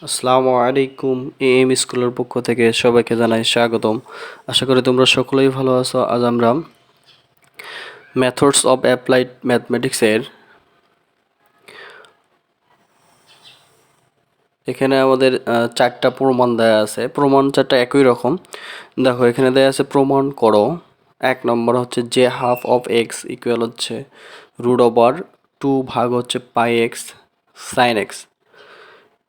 আসসালামু আলাইকুম। এম স্কুলের পক্ষ থেকে সবাইকে জানাই স্বাগতম। আশা করি তোমরা সকলেই ভালো আছো। আজ আমরা মেথডস অফ অ্যাপ্লাইড ম্যাথমেটিক্সের এখানে আমাদের চারটা প্রমাণ দেয়া আছে। প্রমাণ চারটা একই রকম। দেখো এখানে দেয়া আছে প্রমাণ করো। 1 নম্বর হচ্ছে যে হাফ অফ এক্স ইকুয়াল হচ্ছে √2 ভাগ হচ্ছে পাই এক্স সাইন এক্স।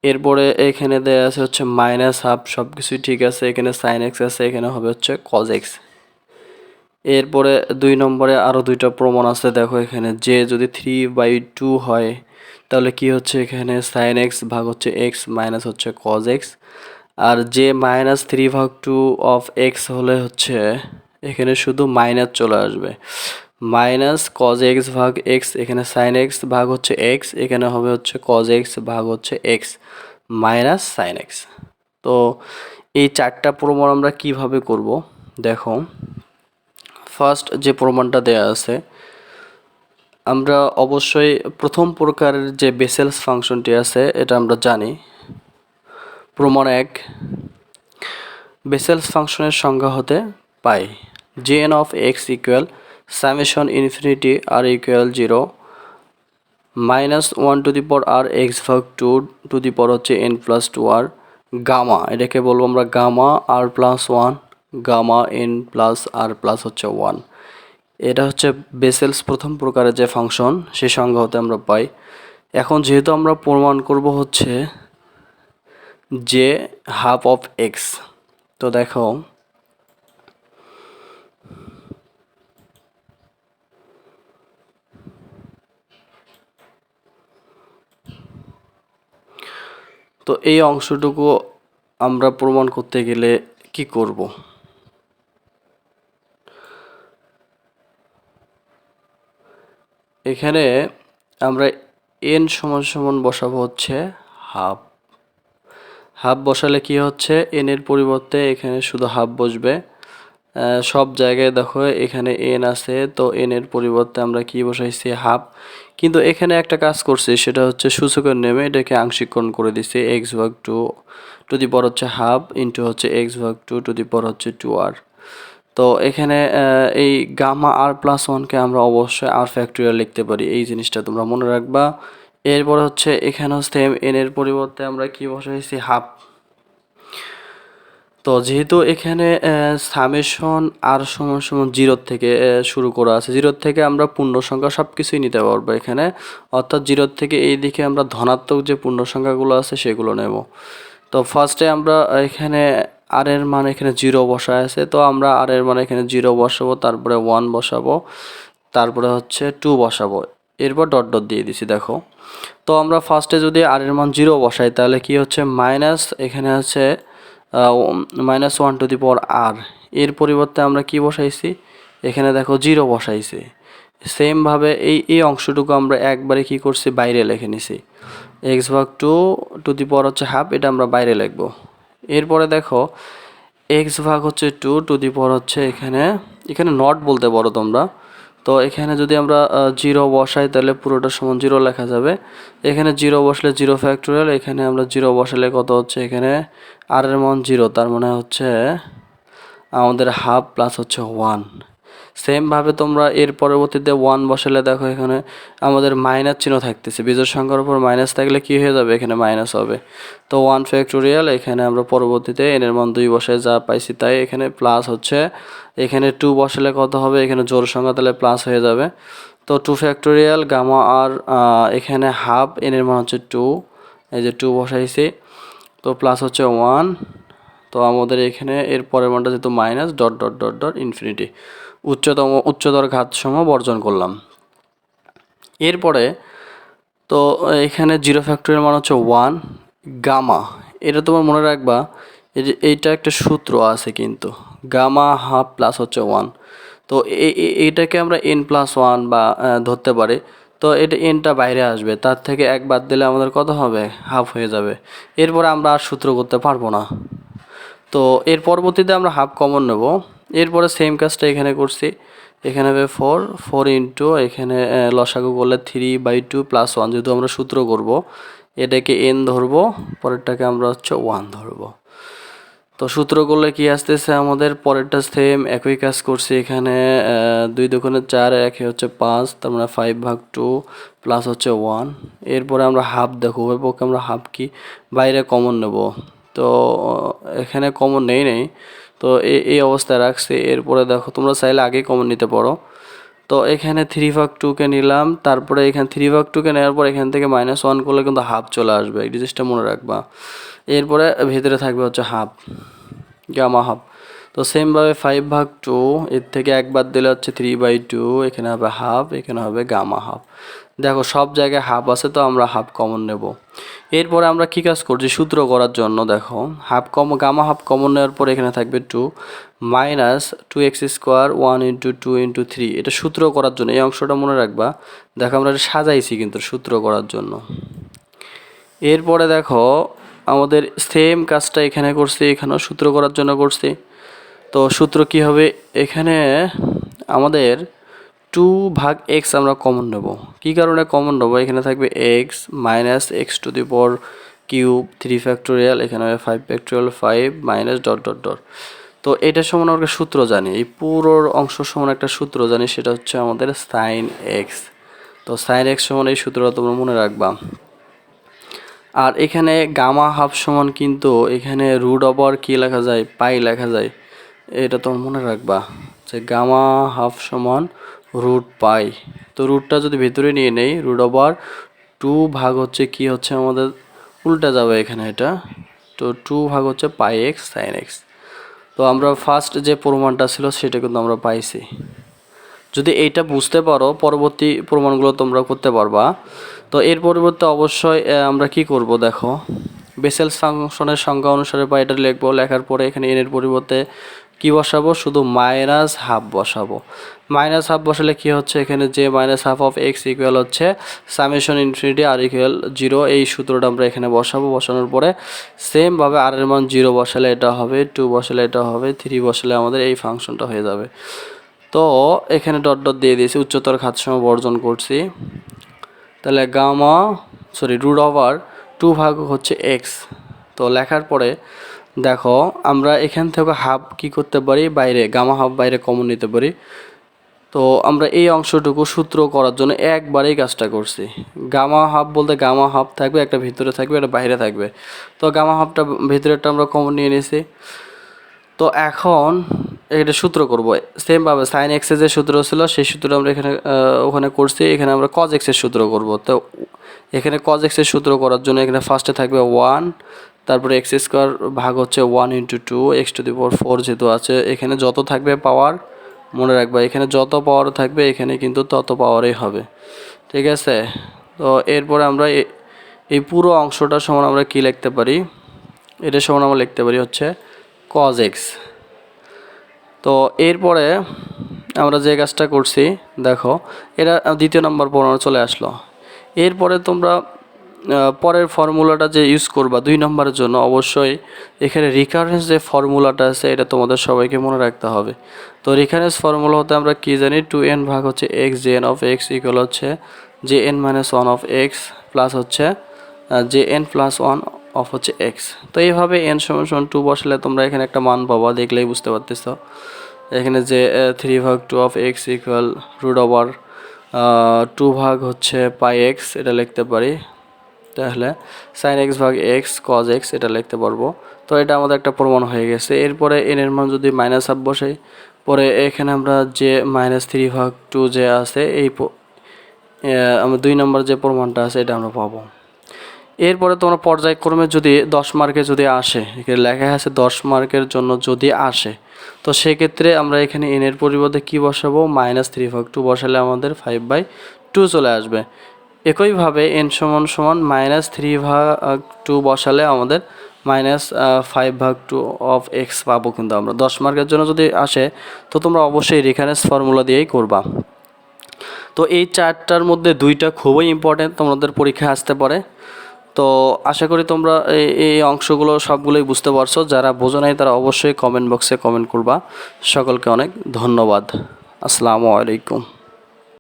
এরপরে এখানে দেয়া আছে হচ্ছে মাইনাস হাফ, সব কিছুই ঠিক আছে। এখানে সাইন এক্স আছে, এখানে হবে হচ্ছে কজ এক্স। এরপরে 2 নম্বরে আরও দুইটা প্রমাণ আছে। দেখো এখানে যে যদি 3/2 হয় তাহলে কি হচ্ছে, এখানে সাইন এক্স ভাগ হচ্ছে এক্স মাইনাস হচ্ছে কজ এক্স। আর যে -3/2 অফ এক্স হলে হচ্ছে এখানে শুধু মাইনাস চলে আসবে, মাইনাস কজ এক্স ভাগ এক্স। এখানে সাইন এক্স ভাগ হচ্ছে এক্স, এখানে হবে হচ্ছে কজ এক্স ভাগ হচ্ছে এক্স মাইনাস সাইন এক্স। তো এই চারটা প্রমাণ আমরা কিভাবে করব দেখো। ফার্স্ট যে প্রমাণটা দেয়া আছে, আমরা অবশ্যই প্রথম প্রকারের যে বেসেলস ফাংশনটি আছে এটা আমরা জানি। প্রমাণ 1, বেসেলস ফাংশনের সংজ্ঞা হতে পাই jn of x equal summation infinity r equal 0 -1 to the power r x ভাগ 2 টু দি পাওয়ার হচ্ছে n প্লাস 2 আর গামা, এটাকে বলবো আমরা গামা আর প্লাস 1 গামা n প্লাস আর প্লাস হচ্ছে 1। এটা হচ্ছে বেসেলস প্রথম প্রকারের যে ফাংশন সেই সংজ্ঞা হতে আমরা পাই। এখন যেহেতু আমরা প্রমাণ করব হচ্ছে যে হাফ অফ এক্স, তো দেখো তো এই অংশটুকু আমরা প্রমাণ করতে গেলে কি করব। এখানে আমরা n সমান সমান বসাবো হচ্ছে হাফ। হাফ বসালে কি হচ্ছে, n এর পরিবর্তে এখানে শুধু হাফ বসবে। সব জায়গায় দেখো এখানে n আছে, তো n এর পরিবর্তে আমরা কি বসাইছি হাফ। কিন্তু এখানে একটা কাজ করছি, সেটা হচ্ছে সূচকের নেমে এটাকে আংশিকরণ করে দিছি x ভাগ 2 টু দি পাওয়ার হচ্ছে হাফ ইন্টু হচ্ছে x ভাগ 2 টু দি পাওয়ার হচ্ছে 2r। তো এখানে এই গামা আর প্লাস ওয়ানকে আমরা অবশ্যই আর ফ্যাক্টরিয়াল লিখতে পারি, এই জিনিসটা তোমরা মনে রাখবা। এরপর হচ্ছে এখানেও সেম n এর পরিবর্তে আমরা কি বসাইছি হাফ। তো যেহেতু এখানে সামেশন আর সমান সমান 0 থেকে শুরু করা আছে, 0 থেকে আমরা পূর্ণ সংখ্যা সব কিছুই নিতে পারবো এখানে, অর্থাৎ 0 থেকে এই দিকে আমরা ধনাত্মক যে পূর্ণ সংখ্যাগুলো আছে সেগুলো নেব। তো ফার্স্টে আমরা এখানে আর এর মান এখানে 0 বসায় আছে, তো আমরা আর এর মান এখানে 0 বসাবো, তারপরে 1 বসাবো, তারপরে হচ্ছে 2 বসাবো, এরপর ডট ডট দিয়ে দিছি। দেখো তো আমরা ফার্স্টে যদি আর এর মান 0 বসাই তাহলে কি হচ্ছে, মাইনাস এখানে আছে -1 টু দি পাওয়ার আর, এর পরিবর্তে আমরা কি বসাইছি, এখানে দেখো 0 বসাইছি। সেমভাবে এই অংশটুকু আমরা একবারে কি করছি, বাইরে লিখে নিছি এক্স ভাগ 2 টু দি পাওয়ার হচ্ছে হাফ, এটা আমরা বাইরে লিখবো। এরপরে দেখো এক্স ভাগ হচ্ছে 2 টু দি পাওয়ার হচ্ছে এখানে এখানে নট বলতে পারো তোমরা। তো এখানে যদি আমরা 0 বসাই তাহলে পুরোটা সমান 0 লেখা যাবে। এখানে 0 বসলে 0 ফ্যাক্টোরিয়াল, এখানে আমরা 0 বসালে কত হচ্ছে, এখানে আর এর মান 0, তার মানে হচ্ছে আমাদের হাফ প্লাস হচ্ছে 1। সেমভাবে তোমরা এর পরবর্তীতে 1 বসালে দেখো এখানে আমাদের মাইনাস চিহ্ন থাকতেছে, বিজোড় সংখ্যার উপর মাইনাস থাকলে কি হয়ে যাবে, এখানে মাইনাস হবে। তো 1 ফ্যাক্টোরিয়াল, এখানে আমরা পরবর্তীতে n এর মান 2 বসায় যা পাইছি তাই, এখানে প্লাস হচ্ছে এখানে 2 বসালে কত হবে, এখানে জোড় সংখ্যা তাহলে প্লাস হয়ে যাবে। তো 2 ফ্যাক্টোরিয়াল গামা আর এখানে হাফ, n এর মান হচ্ছে 2, এই যে 2 বসাইছি, তো প্লাস হচ্ছে 1। তো আমাদের এখানে এর পরের মানটা যেহেতু minus dot dot dot dot infinity, উচ্চতর ঘাতসম বর্জন করলাম। এরপরে তো এখানে 0 ফ্যাক্টরিয়াল মান হচ্ছে 1 গামা, এটা তোমার মনে রাখবা, এই যে এইটা একটা সূত্র আছে কিন্তু, গামা হাফ প্লাস হচ্ছে 1। তো এইটাকে আমরা n+1 বা ধরতে পারি। তো এটা nটা বাইরে আসবে, তার থেকে 1 বাদ দিলে আমাদের কত হবে, হাফ হয়ে যাবে। এরপরে আমরা আর সূত্র করতে পারবো না। তো এর পরবর্তীতে আমরা হাফ কমন নেব। এরপরে সেম কাজটা এখানে করছি, এখানে হবে 4 ইন্টু এখানে লসাগু করলে 3/2 + 1, যেহেতু আমরা সূত্র করব এটাকে n ধরবো, পরেরটাকে আমরা হচ্ছে 1 ধরবো। তো সূত্র করলে কি আসতেছে আমাদের, পরেরটা সেম একই কাজ করছি এখানে। 2 দুগুণে 4, একে হচ্ছে 5, তার মানে 5/2 প্লাস হচ্ছে 1। এরপরে আমরা হাফ দেখো, উভয়পক্ষে আমরা হাফ কি বাইরে কমন নেব। তো এখানে কমন নেই, তো এই অবস্থায় রাখছি। এরপরে দেখো তোমরা চাইলে আগেই কমন নিতে পারো। তো এখানে 3/2কে নিলাম, তারপরে এখানে 3/2কে নেওয়ার পর এখান থেকে -1 করলে কিন্তু হাফ চলে আসবে, এই জিনিসটা মনে রাখবা। এরপরে ভেতরে থাকবে হচ্ছে হাফ, গামা হাফ। তো সেমভাবে 5/2, এর থেকে একবার দিলে হচ্ছে 3/2, এখানে হবে হাফ, এখানে হবে গামা হাফ। দেখো সব জায়গায় হাফ আছে, তো আমরা হাফ কমন নেব। এরপরে আমরা কি কাজ করছি সূত্র করার জন্য, দেখো গামা হাফ কমন নেওয়ার পর এখানে থাকবে 2 মাইনাস 2x² 1 × 2 × 3, এটা সূত্র করার জন্য, এই অংশটা মনে রাখবা। দেখো আমরা এটা সাজাইছি কিন্তু সূত্র করার জন্য। এরপরে দেখো আমাদের সেম কাজটা এখানে করছি, এখানেও সূত্র করার জন্য করছি। তো সূত্র কি হবে, এখানে আমাদের 2/x আমরা কমন নেব। কী কারণে কমন নেব, এখানে থাকবে x মাইনাস x⁴³ 3 এখানে হবে 5 মাইনাস ডট ডট ডট। তো এটার সমান আমরা সূত্র জানি, এই পুরো অংশ সমান একটা সূত্র জানি, সেটা হচ্ছে আমাদের সাইন এক্স। তো সাইন এক্স সমান এই সূত্রটা তোমরা মনে রাখবা। আর এখানে গামা হাফ সমান কিন্তু এখানে √/, কী লেখা যায়, পাই লেখা যায়। এটা তোমরা মনে রাখবা যে গামা হাফ সমান √π। তো রুটটা যদি ভেতরে নিয়ে নেই, √/2 ভাগ হচ্ছে কি হচ্ছে আমাদের উল্টা যাবে এখানে এটা। তো 2 ভাগ হচ্ছে πx sin x। তো আমরা ফার্স্ট যে প্রমাণটা ছিল সেটা কিন্তু আমরা পাইছি। যদি এইটা বুঝতে পারো, পরবর্তী প্রমাণগুলো তোমরা করতে পারবা। তো এর পরিবর্তে অবশ্যই আমরা কি করব, দেখো বেসেলস ফাংশনের সংজ্ঞা অনুসারে বা এটা লিখবো, লেখার পরে এখানে n এর পরিবর্তে কি বসাবো, শুধু -½ বসাবো। -½ বসালে কি হচ্ছে, এখানে যে -½ অফ x ইকুয়াল হচ্ছে সামেশন ইনফিনিটি r ইকুয়াল 0, এই সূত্রটা আমরা এখানে বসাবো। বসানোর পরে সেমভাবে r এর মান 0 বসালে এটা হবে, 2 বসালে এটা হবে, 3 বসালে আমাদের এই ফাংশনটা হয়ে যাবে। তো এখানে ডট ডট দিয়ে দিয়েছি, উচ্চতর ঘাতসম বর্জন করছি। তাহলে √2 ভাগ হচ্ছে x। তো লেখার পরে দেখো আমরা এখান থেকে হাফ কি করতে পারি, বাইরে গামা হাফ বাইরে কমন নিতে পারি। তো আমরা এই অংশটুকু সূত্র করার জন্য একবারেই কাজটা করছি। গামা হাফ বলতে গামা হাফ থাকবে, একটা ভিতরে থাকবে, একটা বাইরে থাকবে। তো গামা হাফটা ভিতরেরটা আমরা কমন নিয়ে নিয়েছি। তো এখন এটা সূত্র করব সেমভাবে সাইন এক্সের যে সূত্র ছিল সেই সূত্র আমরা এখানে ওখানে করছি, এখানে আমরা কজ এক্সের সূত্র করব। তো এখানে কজ এক্সের সূত্র করার জন্য এখানে ফার্স্টে থাকবে 1, তারপরে x² ভাগ হচ্ছে 1 × 2 x⁴ যেহেতু আছে, এখানে যত থাকবে পাওয়ার মনে রাখবা, এখানে যত পাওয়ার থাকবে এখানে কিন্তু তত পাওয়ারই হবে, ঠিক আছে। তো এরপরে আমরা এই পুরো অংশটা সমান আমরা কি লিখতে পারি, এটা সমান আমরা লিখতে পারি হচ্ছে cos x। তো এরপরে আমরা যে কাজটা করছি দেখো, এটা দ্বিতীয় নম্বর প্রমাণ চলে আসলো। এরপরে তোমরা পরের ফর্মুলাটা যে ইউজ করবা 2 নম্বরের জন্য, অবশ্যই এখানে রিকারেন্স যে ফর্মুলাটা আছে এটা তোমাদের সবাইকে মনে রাখতে হবে। তো রিকারেন্স ফর্মুলা হতে আমরা কি জানি, 2n ভাগ হচ্ছে x jn of x equal হচ্ছে jn-1 অফ x প্লাস হচ্ছে jn+1 অফ হচ্ছে x। তো এইভাবে n = 2 বসালে তোমরা এখানে একটা মান পাবা, দেখলেই বুঝতে পারতেছ। এখানে যে 3/2 অফ x ইকুয়াল √/2 ভাগ হচ্ছে πx, এটা লিখতে পারি। তাহলে sin x ভাগ x cos x এটা লিখতে পারবো। তো এটা আমাদের একটা প্রমাণ হয়ে গেছে। এরপরে n এর মান যদি -½ বসাই, পরে এখানে আমরা যে -3/2 যে আছে এই আমরা 2 নম্বর যে প্রমাণটা আছে এটা আমরা পাবো। এরপরে তোমরা পর্যায়ক্রমে যদি 10 মার্কে যদি আসে, এখানে লেখা আছে 10 মার্কের জন্য যদি আসে, তো সেক্ষেত্রে আমরা এখানে n এর পরিবর্তে কি বসাবো, -3/2 বসালে আমাদের 5/2 চলে আসবে। একইভাবে n = -3/2 বসালে আমাদের -5/2 অফ x পাবো। কিন্তু আমরা 10 মার্কের জন্য যদি আসে, তো তোমরা অবশ্যই রেফারেন্স ফর্মুলা দিয়েই করবা। তো এই 4টার মধ্যে 2টা খুবই ইম্পর্টেন্ট, তোমাদের পরীক্ষায় আসতে পারে। তো আশা করি তোমরা এই অংশগুলো সবগুলোই বুঝতে পারছো। যারা বোঝো নাই তারা অবশ্যই কমেন্ট বক্সে কমেন্ট করবা। সকলকে অনেক ধন্যবাদ। আসসালামু আলাইকুম।